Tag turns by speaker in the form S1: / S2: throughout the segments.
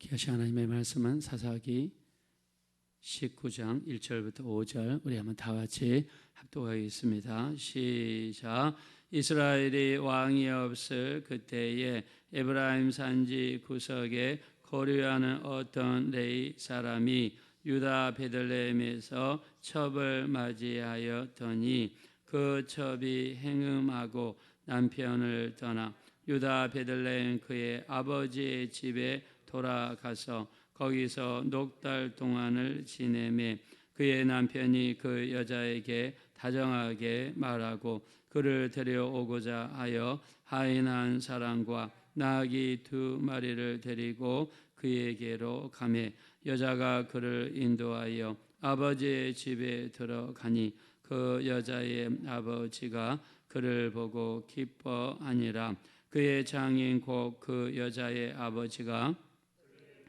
S1: 귀하신 하나님의 말씀은 사사기 19장 1절부터 5절 우리 한번 다 같이 합독하겠습니다. 시작. 이스라엘이 왕이 없을 그때에 에브라임 산지 구석에 거류하는 어떤 레위 사람이 유다 베들레헴에서 첩을 맞이하였더니 그 첩이 행음하고 남편을 떠나 유다 베들레헴 그의 아버지의 집에 돌아가서 거기서 넉 달 동안을 지내매 그의 남편이 그 여자에게 다정하게 말하고 그를 데려오고자 하여 하인한 사람과 나귀 2마리를 데리고 그에게로 가매 여자가 그를 인도하여 아버지의 집에 들어가니 그 여자의 아버지가 그를 보고 기뻐하니라. 그의 장인 곧 그 여자의 아버지가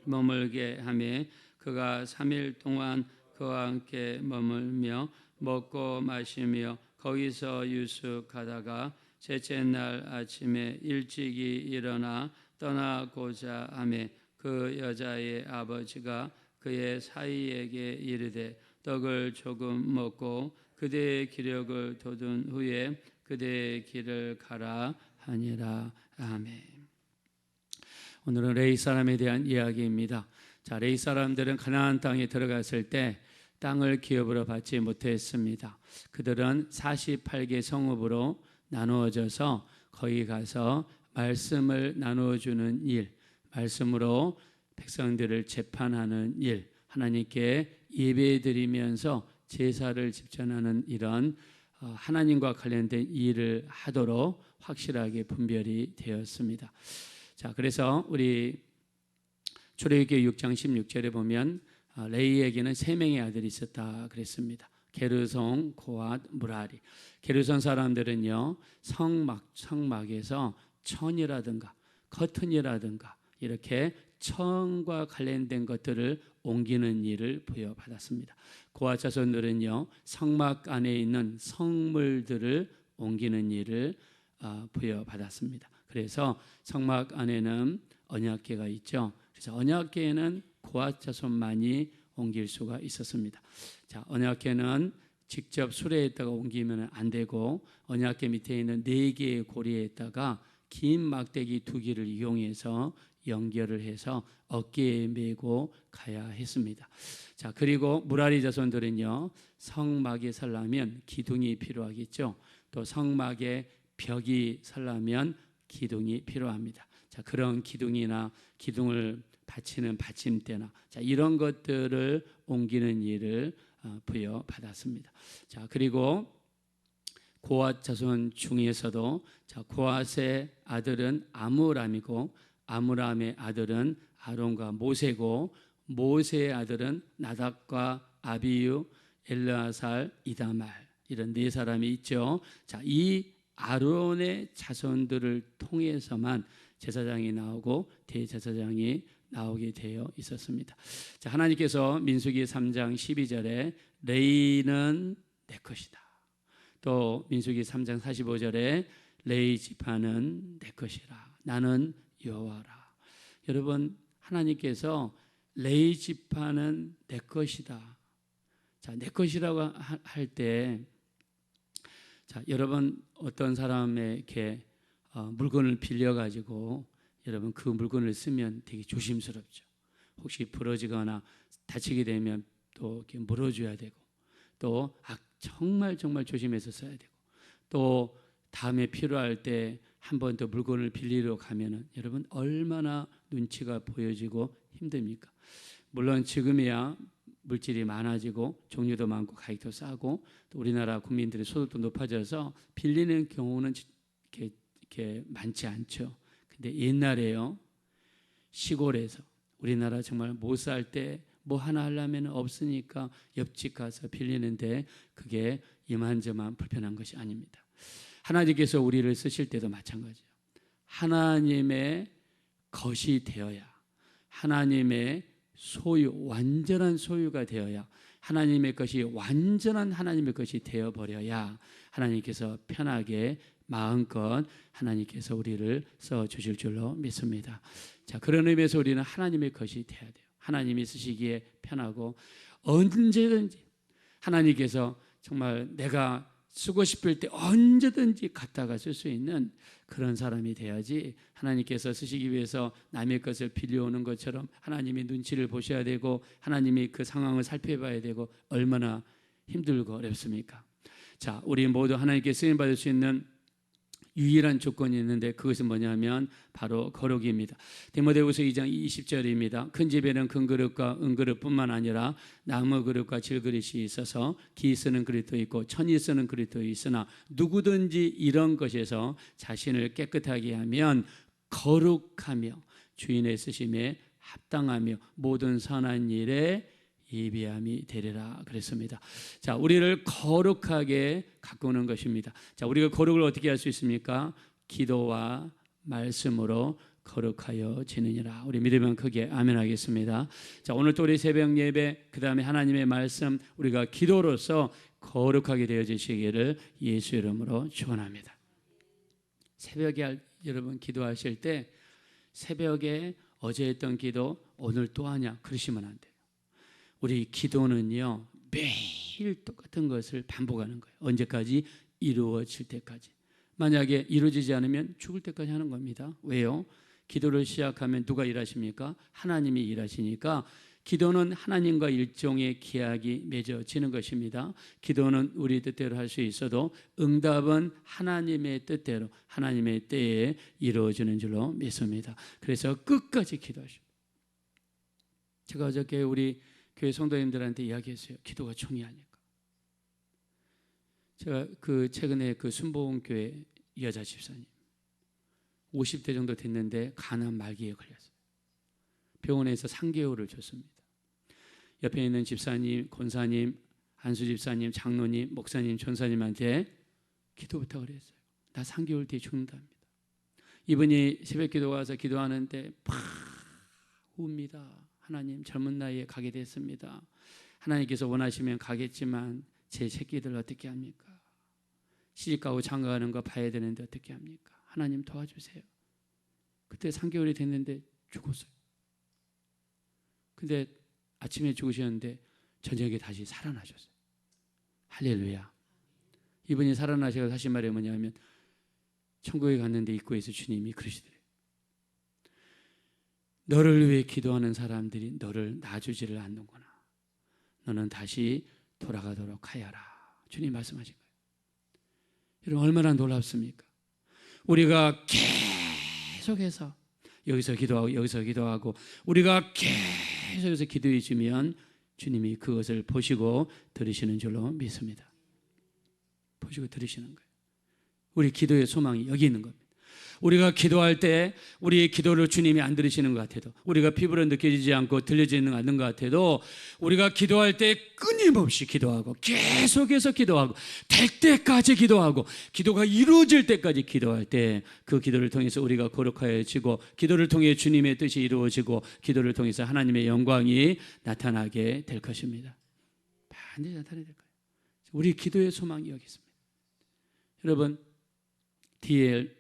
S1: 머물게 하며 그가 3일 동안 그와 함께 머물며 먹고 마시며 거기서 유숙하다가 셋째 날 아침에 일찍이 일어나 떠나고자 하며 그 여자의 아버지가 그의 사이에게 이르되 떡을 조금 먹고 그대의 기력을 돋운 후에 그대의 길을 가라 하니라. 아멘. 오늘은 레위 사람에 대한 이야기입니다. 자, 레위 사람들은 가나안 땅에 들어갔을 때 땅을 기업으로 받지 못했습니다. 그들은 48개 성읍으로 나누어져서 거기 가서 말씀을 나누어주는 일, 말씀으로 백성들을 재판하는 일, 하나님께 예배드리면서 제사를 집전하는 이런 하나님과 관련된 일을 하도록 확실하게 분별이 되었습니다. 자, 그래서 우리 출애굽기 6장 16절에 보면 레위에게는 3명의 아들이 있었다 그랬습니다. 게르손, 고앗, 무라리. 게르손 사람들은요 성막에서 천이라든가 커튼이라든가 이렇게 천과 관련된 것들을 옮기는 일을 부여받았습니다. 고앗 자손들은요 성막 안에 있는 성물들을 옮기는 일을 부여받았습니다. 그래서 성막 안에는 언약궤가 있죠. 그래서 언약궤에는 고앗 자손만이 옮길 수가 있었습니다. 자, 언약궤는 직접 수레에다가 옮기면 안 되고 언약궤 밑에 있는 4개의 고리에다가 긴 막대기 2개를 이용해서 연결을 해서 어깨에 메고 가야 했습니다. 자, 그리고 무라리 자손들은요 성막에 서려면 기둥이 필요하겠죠. 또 성막에 벽이 서려면 기둥이 필요합니다. 자, 그런 기둥이나 기둥을 받치는 받침대나 자, 이런 것들을 옮기는 일을 부여받았습니다. 자, 그리고 고앗 자손 중에서도 자, 고앗의 아들은 아므람이고 아므람의 아들은 아론과 모세고 모세의 아들은 나답과 아비유, 엘르아살, 이다말 이런 4사람이 있죠. 자, 이 아론의 자손들을 통해서만 제사장이 나오고 대제사장이 나오게 되어 있었습니다. 자, 하나님께서 민수기 3장 12절에 레위는 내 것이다. 또 민수기 3장 45절에 레위 지파는 내 것이라. 나는 여호와라. 여러분, 하나님께서 레위 지파는 내 것이다. 자, 내 것이라고 할 때 자, 여러분 어떤 사람에게 물건을 빌려가지고 여러분 그 물건을 쓰면 되게 조심스럽죠. 혹시 부러지거나 다치게 되면 또 이렇게 물어줘야 되고 또 정말 조심해서 써야 되고 또 다음에 필요할 때 한 번 더 물건을 빌리러 가면은 여러분 얼마나 눈치가 보여지고 힘듭니까? 물론 지금이야 물질이 많아지고 종류도 많고 가격도 싸고 또 우리나라 국민들의 소득도 높아져서 빌리는 경우는 이렇게 많지 않죠. 근데 옛날에요 시골에서 우리나라 정말 못 살 때 뭐 하나 하려면 없으니까 옆집 가서 빌리는데 그게 이만저만 불편한 것이 아닙니다. 하나님께서 우리를 쓰실 때도 마찬가지예요. 하나님의 것이 되어야 하나님의 소유, 완전한 소유가 되어야 하나님의 것이 완전한 하나님의 것이 되어버려야 하나님께서 편하게 마음껏 하나님께서 우리를 써주실 줄로 믿습니다. 자, 그런 의미에서 우리는 하나님의 것이 돼야 돼요. 하나님이 쓰시기에 편하고 언제든지 하나님께서 정말 내가 쓰고 싶을 때 언제든지 갖다가 쓸 수 있는 그런 사람이 돼야지, 하나님께서 쓰시기 위해서 남의 것을 빌려오는 것처럼 하나님이 눈치를 보셔야 되고 하나님이 그 상황을 살펴봐야 되고 얼마나 힘들고 어렵습니까? 자, 우리 모두 하나님께 쓰임받을 수 있는 유일한 조건이 있는데 그것은 뭐냐면 바로 거룩입니다. 디모데후서 2장 20절입니다. 큰 집에는 큰 그릇과 은그릇뿐만 아니라 나무 그릇과 질그릇이 있어서 기 쓰는 그릇도 있고 천이 쓰는 그릇도 있으나 누구든지 이런 것에서 자신을 깨끗하게 하면 거룩하며 주인의 쓰심에 합당하며 모든 선한 일에 예비함이 되리라 그랬습니다. 자, 우리를 거룩하게 가꾸는 것입니다. 자, 우리가 거룩을 어떻게 할 수 있습니까? 기도와 말씀으로 거룩하여 지느니라. 우리 믿으면 크게 아멘 하겠습니다. 자, 오늘 또 우리 새벽 예배, 그 다음에 하나님의 말씀, 우리가 기도로서 거룩하게 되어지시기를 예수 이름으로 축원합니다. 새벽에 여러분 기도하실 때 새벽에 어제 했던 기도 오늘 또 하냐 그러시면 안 돼요. 우리 기도는요, 매일 똑같은 것을 반복하는 거예요. 언제까지? 이루어질 때까지. 만약에 이루어지지 않으면 죽을 때까지 하는 겁니다. 왜요? 기도를 시작하면 누가 일하십니까? 하나님이 일하시니까 기도는 하나님과 일종의 계약이 맺어지는 것입니다. 기도는 우리 뜻대로 할 수 있어도 응답은 하나님의 뜻대로 하나님의 때에 이루어지는 줄로 믿습니다. 그래서 끝까지 기도하십시오. 제가 어저께 우리 교회 성도님들한테 이야기했어요. 기도가 중요하니까. 제가 최근에 순복음교회 여자 집사님 50대 정도 됐는데 간암 말기에 걸렸어요. 병원에서 3개월을 줬습니다. 옆에 있는 집사님, 권사님, 한수 집사님, 장로님, 목사님, 전사님한테 기도 부탁을 했어요. 나 3개월 뒤에 죽는답니다. 이분이 새벽 기도 와서 기도하는데 팍 웁니다. 하나님, 젊은 나이에 가게 됐습니다. 하나님께서 원하시면 가겠지만 제 새끼들 어떻게 합니까? 시집가고 장가가는 거 봐야 되는데 어떻게 합니까? 하나님 도와주세요. 그때 3개월이 됐는데 죽었어요. 근데 아침에 죽으셨는데 저녁에 다시 살아나셨어요. 할렐루야. 이분이 살아나셔서 하신 말이 뭐냐면 천국에 갔는데 입구에서 주님이 그러시더래요. 너를 위해 기도하는 사람들이 너를 놔주지를 않는구나. 너는 다시 돌아가도록 하여라. 주님 말씀하신 거예요. 여러분 얼마나 놀랍습니까? 우리가 계속해서 여기서 기도하고 여기서 기도하고 우리가 계속해서 기도해 주면 주님이 그것을 보시고 들으시는 줄로 믿습니다. 보시고 들으시는 거예요. 우리 기도의 소망이 여기 있는 겁니다. 우리가 기도할 때 우리의 기도를 주님이 안 들으시는 것 같아도, 우리가 피부로 느껴지지 않고 들려지는 않는 것 같아도, 우리가 기도할 때 끊임없이 기도하고 계속해서 기도하고 될 때까지 기도하고 기도가 이루어질 때까지 기도할 때 그 기도를 통해서 우리가 거룩하여지고 기도를 통해 주님의 뜻이 이루어지고 기도를 통해서 하나님의 영광이 나타나게 될 것입니다. 반드시 나타나게 될 거예요. 우리 기도의 소망이 여기 있습니다. 여러분 DL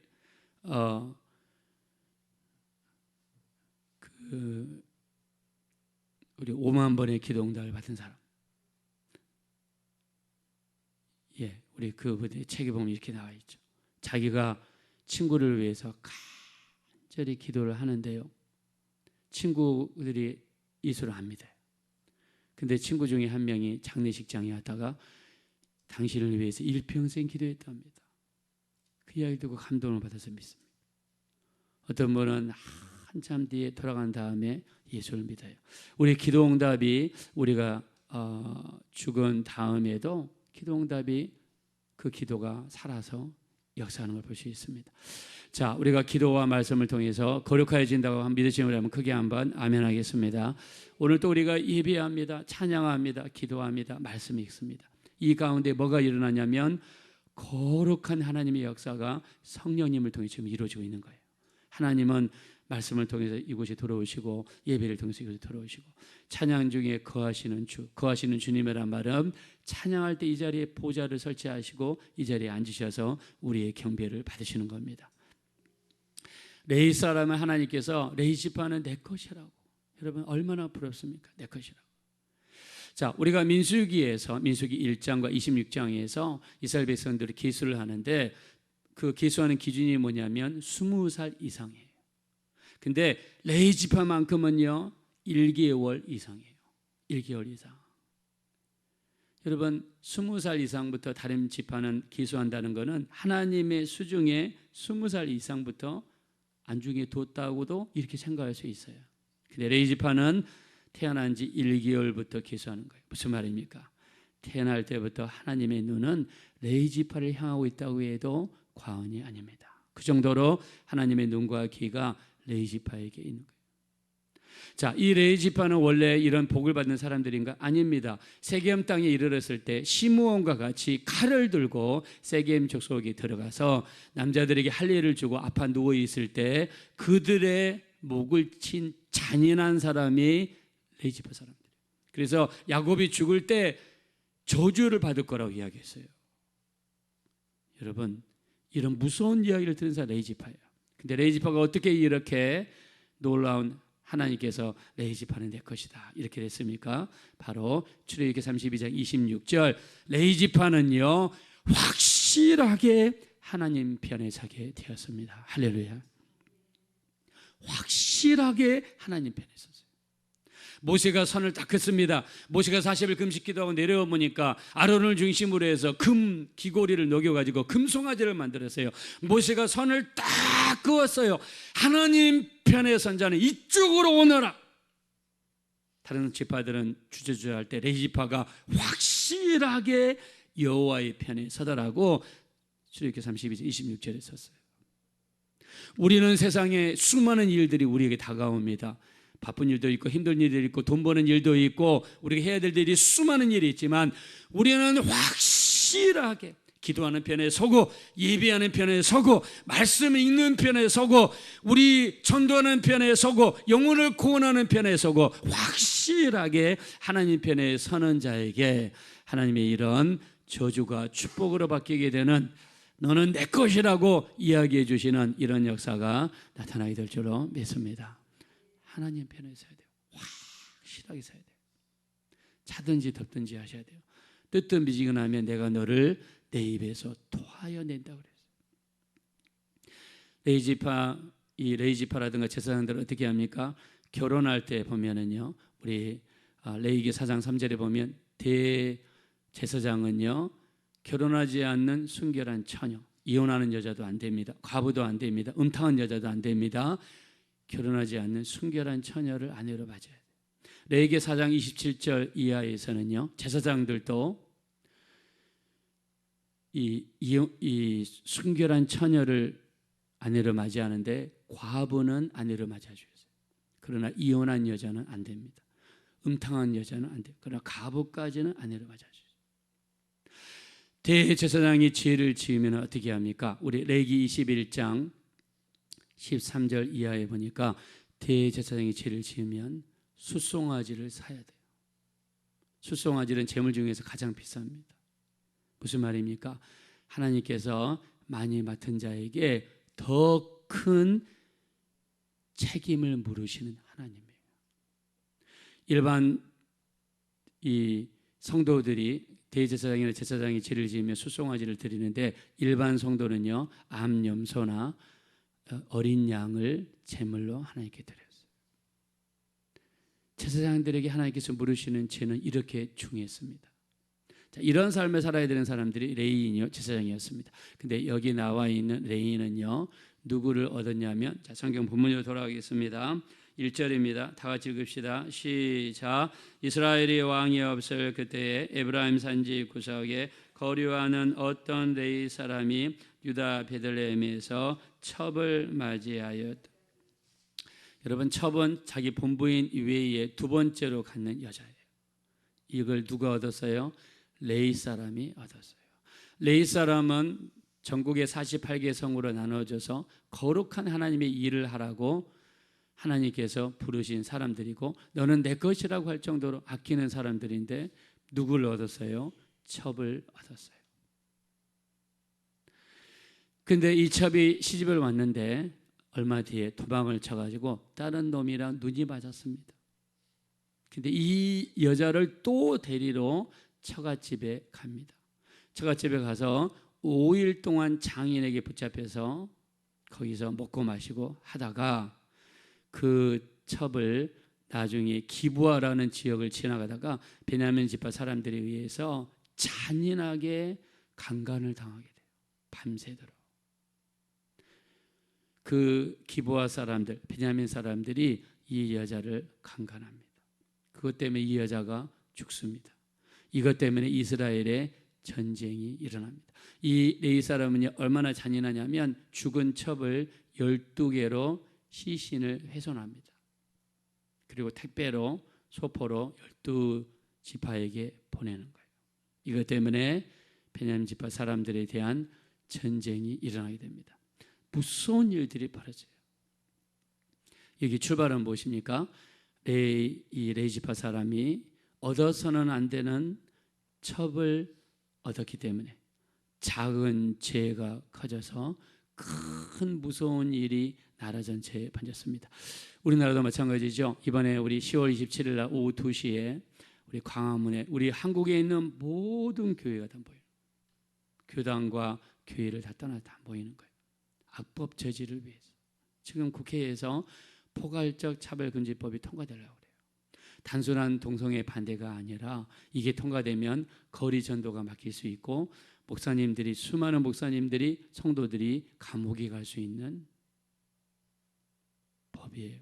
S1: 우리 5만 번의 기도 응답을 받은 사람, 우리 그분의 책에 보면 이렇게 나와 있죠. 자기가 친구를 위해서 간절히 기도를 하는데요, 친구들이 이수를 안 믿어요. 근데 친구 중에 한 명이 장례식장에 왔다가 당신을 위해서 일평생 기도했답니다. 그 이야기 듣고 감동을 받아서 믿습니다. 어떤 분은 한참 뒤에 돌아간 다음에 예수를 믿어요. 우리 기도응답이 우리가 죽은 다음에도 기도응답이 그 기도가 살아서 역사하는 걸 볼 수 있습니다. 자, 우리가 기도와 말씀을 통해서 거룩해진다고 믿으시면 크게 한번 아멘 하겠습니다. 오늘 또 우리가 예배합니다. 찬양합니다. 기도합니다. 말씀이 있습니다. 이 가운데 뭐가 일어나냐면 거룩한 하나님의 역사가 성령님을 통해 지금 이루어지고 있는 거예요. 하나님은 말씀을 통해서 이곳에 들어오시고 예배를 통해서 이곳에 들어오시고 찬양 중에 거하시는 주, 거하시는 주님이란 말은 찬양할 때 이 자리에 보좌를 설치하시고 이 자리에 앉으셔서 우리의 경배를 받으시는 겁니다. 레위 사람은 하나님께서 레위 지파는 내 것이라고. 여러분 얼마나 부럽습니까? 내 것이라고. 자, 우리가 민수기에서 민수기 1장과 26장에서 이스라엘 백성들이 기수를 하는데 그 기수하는 기준이 뭐냐면 20살 이상이에요. 근데 레위 지파만큼은요 1개월 이상이에요. 1개월 이상. 여러분 20살 이상부터 다른 지파는 기수한다는 것은 하나님의 수중에 20살 이상부터 안중에 뒀다고도 이렇게 생각할 수 있어요. 근데 레위 지파는 태어난 지 1개월부터 기수하는 거예요. 무슨 말입니까? 태어날 때부터 하나님의 눈은 레위 지파를 향하고 있다고 해도 과언이 아닙니다. 그 정도로 하나님의 눈과 귀가 레위 지파에게 있는 거예요. 자, 이 레위 지파는 원래 이런 복을 받는 사람들인가? 아닙니다. 세겜 땅에 이르렀을 때 시므온과 같이 칼을 들고 세겜 족속에 들어가서 남자들에게 할례를 주고 아파 누워 있을 때 그들의 목을 친 잔인한 사람이 레위 지파 사람들. 그래서 야곱이 죽을 때 저주를 받을 거라고 이야기했어요. 여러분 이런 무서운 이야기를 들은 사람 레위 지파예요. 근데 레위 지파가 어떻게 이렇게 놀라운 하나님께서 레위 지파는 내 것이다 이렇게 됐습니까? 바로 출애굽기 32장 26절 레위 지파는요 확실하게 하나님 편에 서게 되었습니다. 할렐루야. 확실하게 하나님 편에 섰어요. 모세가 선을 딱 긋습니다. 모세가 40일 금식 기도하고 내려와 보니까 아론을 중심으로 해서 금 귀고리를 녹여가지고 금송아지를 만들었어요. 모세가 선을 딱 그었어요. 하나님 편에 선 자는 이쪽으로 오너라. 다른 지파들은 주저주저할 때 레위 지파가 확실하게 여호와의 편에 서더라고 출애굽기 32장 26절에 섰어요. 우리는 세상에 수많은 일들이 우리에게 다가옵니다. 바쁜 일도 있고 힘든 일도 있고 돈 버는 일도 있고 우리가 해야 될 일이 수많은 일이 있지만 우리는 확실하게 기도하는 편에 서고 예배하는 편에 서고 말씀 읽는 편에 서고 우리 전도하는 편에 서고 영혼을 구원하는 편에 서고 확실하게 하나님 편에 서는 자에게 하나님의 이런 저주가 축복으로 바뀌게 되는 너는 내 것이라고 이야기해 주시는 이런 역사가 나타나게 될 줄로 믿습니다. 하나님 편에 서야 돼요. 확실하게 서야 돼요. 자든지 덥든지 하셔야 돼요. 뜨뜻 미지근하면 내가 너를 내 입에서 토하여 낸다 그랬어요. 레위 지파라든가 제사장들은 어떻게 합니까? 결혼할 때 보면은요, 우리 레위기 4장 3절에 보면 대제사장은요 결혼하지 않는 순결한 처녀, 이혼하는 여자도 안 됩니다. 과부도 안 됩니다. 음탕한 여자도 안 됩니다. 결혼하지 않는 순결한 처녀를 아내로 맞아야 돼요. 레위기 4장 27절 이하에서는요 제사장들도 이 순결한 처녀를 아내로 맞이하는데 과부는 아내로 맞아주세요. 그러나 이혼한 여자는 안 됩니다. 음탕한 여자는 안 돼요. 그러나 과부까지는 아내로 맞아주세요. 대제사장이 죄를 지으면 어떻게 합니까? 우리 레위기 21장 13절 이하에 보니까 대제사장이 죄를 지으면 숫송아지를 사야 돼요. 숫송아지는 제물 중에서 가장 비쌉니다. 무슨 말입니까? 하나님께서 많이 맡은 자에게 더 큰 책임을 물으시는 하나님이에요. 일반 이 성도들이 대제사장이나 제사장이 죄를 지으면 숫송아지를 드리는데 일반 성도는요 암염소나 어린 양을 제물로 하나님께 드렸어요. 제사장들에게 하나님께서 물으시는 죄는 이렇게 중요했습니다. 자, 이런 삶을 살아야 되는 사람들이 레위인이요 제사장이었습니다. 근데 여기 나와 있는 레위인은요 누구를 얻었냐면, 자, 성경 본문으로 돌아가겠습니다. 1절입니다. 다 같이 읽읍시다. 시작. 이스라엘이 왕이 없을 그때에 에브라임 산지 구석에 거류하는 어떤 레위 사람이 유다 베들레헴에서 첩을 맞이하였다. 여러분, 첩은 자기 본부인 외에 두 번째로 갖는 여자예요. 이걸 누가 얻었어요? 레위 사람이 얻었어요. 레위 사람은 전국의 48개 성으로 나눠져서 거룩한 하나님의 일을 하라고 하나님께서 부르신 사람들이고, 너는 내 것이라고 할 정도로 아끼는 사람들인데 누구를 얻었어요? 첩을 얻었어요. 근데 이 첩이 시집을 왔는데 얼마 뒤에 도망을 쳐가지고 다른 놈이랑 눈이 맞았습니다. 근데 이 여자를 또 데리러 처갓집에 갑니다. 처갓집에 가서 5일 동안 장인에게 붙잡혀서 거기서 먹고 마시고 하다가 그 첩을 나중에 기부하라는 지역을 지나가다가 베냐민 지파 사람들에 의해서 잔인하게 강간을 당하게 돼요. 밤새도록. 그 기부하 사람들, 베냐민 사람들이 이 여자를 강간합니다. 그것 때문에 이 여자가 죽습니다. 이것 때문에 이스라엘에 전쟁이 일어납니다. 이 레위 사람은 얼마나 잔인하냐면 죽은 첩을 12개로 시신을 훼손합니다. 그리고 택배로 소포로 12지파에게 보내는 거예요. 이것 때문에 베냐민 지파 사람들에 대한 전쟁이 일어나게 됩니다. 무서운 일들이 벌어져요. 여기 출발은 무엇입니까? 이 레위 지파 사람이 얻어서는 안 되는 첩을 얻었기 때문에 작은 죄가 커져서 큰 무서운 일이 나라 전체에 번졌습니다. 우리나라도 마찬가지죠. 이번에 우리 10월 27일 날 오후 2시에 우리 광화문에 우리 한국에 있는 모든 교회가 다 모여요. 교당과 교회를 다 떠나 다 모이는 거예요. 악법 저지를 위해서. 지금 국회에서 포괄적 차별금지법이 통과되려고 그래요. 단순한 동성애 반대가 아니라 이게 통과되면 거리 전도가 막힐 수 있고 목사님들이 수많은 목사님들이 성도들이 감옥에 갈 수 있는 법이에요.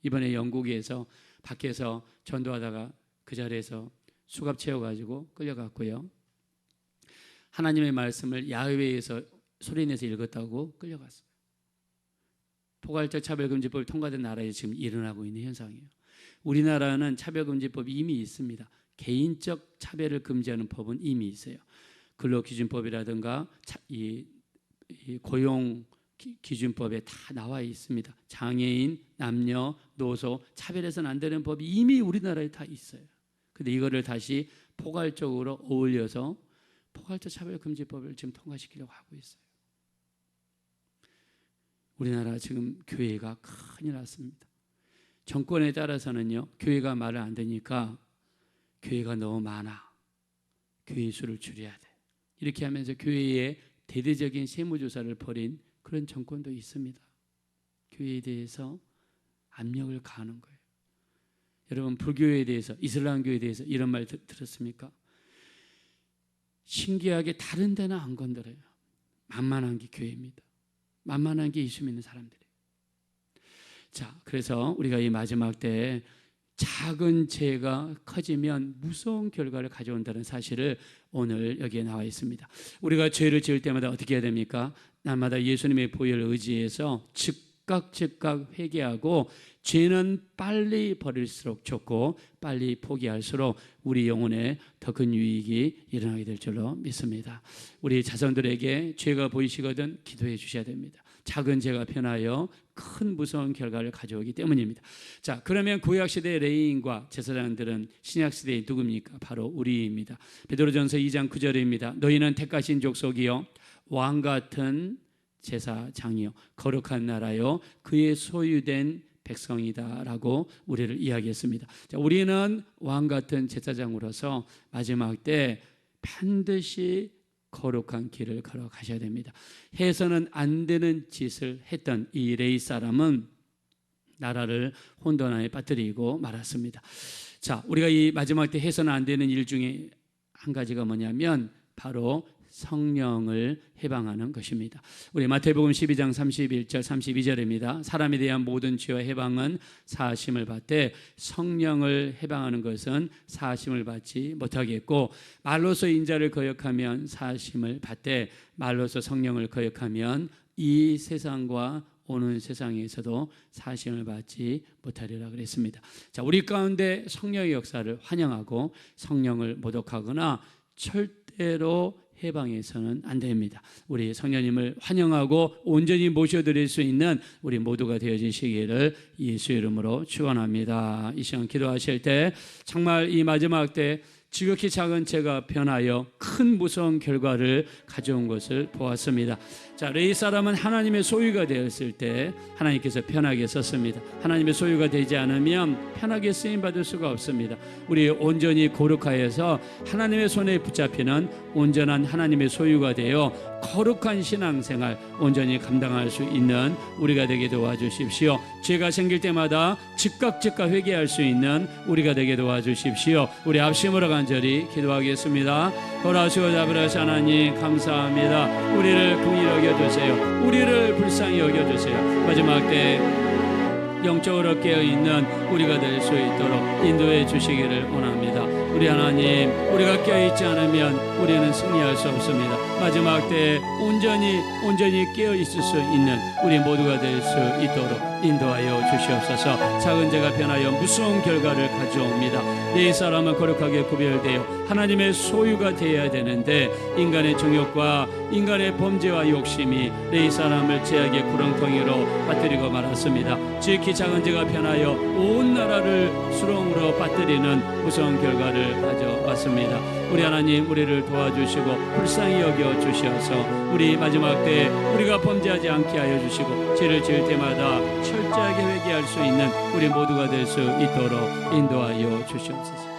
S1: 이번에 영국에서 밖에서 전도하다가 그 자리에서 수갑 채워가지고 끌려갔고요. 하나님의 말씀을 야외에서 소리내서 읽었다고 끌려갔어요. 포괄적 차별금지법이 통과된 나라에 지금 일어나고 있는 현상이에요. 우리나라는 차별금지법이 이미 있습니다. 개인적 차별을 금지하는 법은 이미 있어요. 근로기준법이라든가 이 고용기준법에 다 나와 있습니다. 장애인, 남녀, 노소 차별해서는 안 되는 법이 이미 우리나라에 다 있어요. 그런데 이거를 다시 포괄적으로 어울려서 포괄적 차별금지법을 지금 통과시키려고 하고 있어요. 우리나라 지금 교회가 큰일 났습니다. 정권에 따라서는요, 교회가 말을 안 듣니까 교회가 너무 많아. 교회 수를 줄여야 돼. 이렇게 하면서 교회에 대대적인 세무조사를 벌인 그런 정권도 있습니다. 교회에 대해서 압력을 가하는 거예요. 여러분, 불교에 대해서, 이슬람교에 대해서 이런 말 들었습니까? 신기하게 다른 데는 안 건드려요. 만만한 게 교회입니다. 만만한 게 예수 믿는 사람들이에요. 자, 그래서 우리가 이 마지막 때 작은 죄가 커지면 무서운 결과를 가져온다는 사실을 오늘 여기에 나와 있습니다. 우리가 죄를 지을 때마다 어떻게 해야 됩니까? 날마다 예수님의 보혈을 의지해서 즉각 회개하고 죄는 빨리 버릴수록 좋고 빨리 포기할수록 우리 영혼에 더 큰 유익이 일어나게 될 줄로 믿습니다. 우리 자손들에게 죄가 보이시거든 기도해 주셔야 됩니다. 작은 죄가 변하여 큰 무서운 결과를 가져오기 때문입니다. 자, 그러면 구약시대의 레위인과 제사장들은 신약시대의 누굽니까? 바로 우리입니다. 베드로전서 2장 9절입니다. 너희는 택하신 족속이요 왕같은 제사장이요 거룩한 나라요 그의 소유된 백성이다라고 우리를 이야기했습니다. 자, 우리는 왕같은 제사장으로서 마지막 때 반드시 거룩한 길을 걸어가셔야 됩니다. 해서는 안 되는 짓을 했던 이 레위 사람은 나라를 혼돈에 빠뜨리고 말았습니다. 자, 우리가 이 마지막 때 해서는 안 되는 일 중에 한 가지가 뭐냐면 바로 성령을 해방하는 것입니다. 우리 마태복음 12장 31절 32절입니다. 사람에 대한 모든 죄와 해방은 사하심을 받되 성령을 해방하는 것은 사하심을 받지 못하겠고 말로서 인자를 거역하면 사하심을 받되 말로서 성령을 거역하면 이 세상과 오는 세상에서도 사하심을 받지 못하리라 그랬습니다. 자, 우리 가운데 성령의 역사를 환영하고 성령을 모독하거나 절대로 해방해서는 안 됩니다. 우리 성령님을 환영하고 온전히 모셔드릴 수 있는 우리 모두가 되어주시기를 예수 이름으로 축원합니다. 이 시간 기도하실 때 정말 이 마지막 때 지극히 작은 죄가 변하여 큰 무서운 결과를 가져온 것을 보았습니다. 자, 레위 사람은 하나님의 소유가 되었을 때 하나님께서 편하게 썼습니다. 하나님의 소유가 되지 않으면 편하게 쓰임 받을 수가 없습니다. 우리 온전히 거룩하여서 하나님의 손에 붙잡히는 온전한 하나님의 소유가 되어 거룩한 신앙생활 온전히 감당할 수 있는 우리가 되게 도와주십시오. 죄가 생길 때마다 즉각 회개할 수 있는 우리가 되게 도와주십시오. 우리 합심으로 간절히 기도하겠습니다. 돌아오시고 아버지 하나님 감사합니다. 우리를 긍휼히 여겨주세요. 우리를 불쌍히 여겨주세요. 마지막 때 영적으로 깨어있는 우리가 될 수 있도록 인도해 주시기를 원합니다. 우리 하나님, 우리가 깨어있지 않으면 우리는 승리할 수 없습니다. 마지막 때 온전히 깨어있을 수 있는 우리 모두가 될 수 있도록 인도하여 주시옵소서. 작은 죄가 변하여 무서운 결과를 가져옵니다. 네 사람은 거룩하게 구별되어 하나님의 소유가 되어야 되는데 인간의 정욕과 인간의 범죄와 욕심이 네 사람을 죄악의 구렁텅이로 빠뜨리고 말았습니다. 지극히 작은 죄가 변하여 온 나라를 수렁으로 빠뜨리는 무서운 결과를 가져왔습니다. 우리 하나님, 우리를 도와주시고 불쌍히 여겨 주시어서 우리 마지막 때 우리가 범죄하지 않게 하여 주시고 죄를 지을 때마다 철저하게 회개할 수 있는 우리 모두가 될 수 있도록 인도하여 주시옵소서.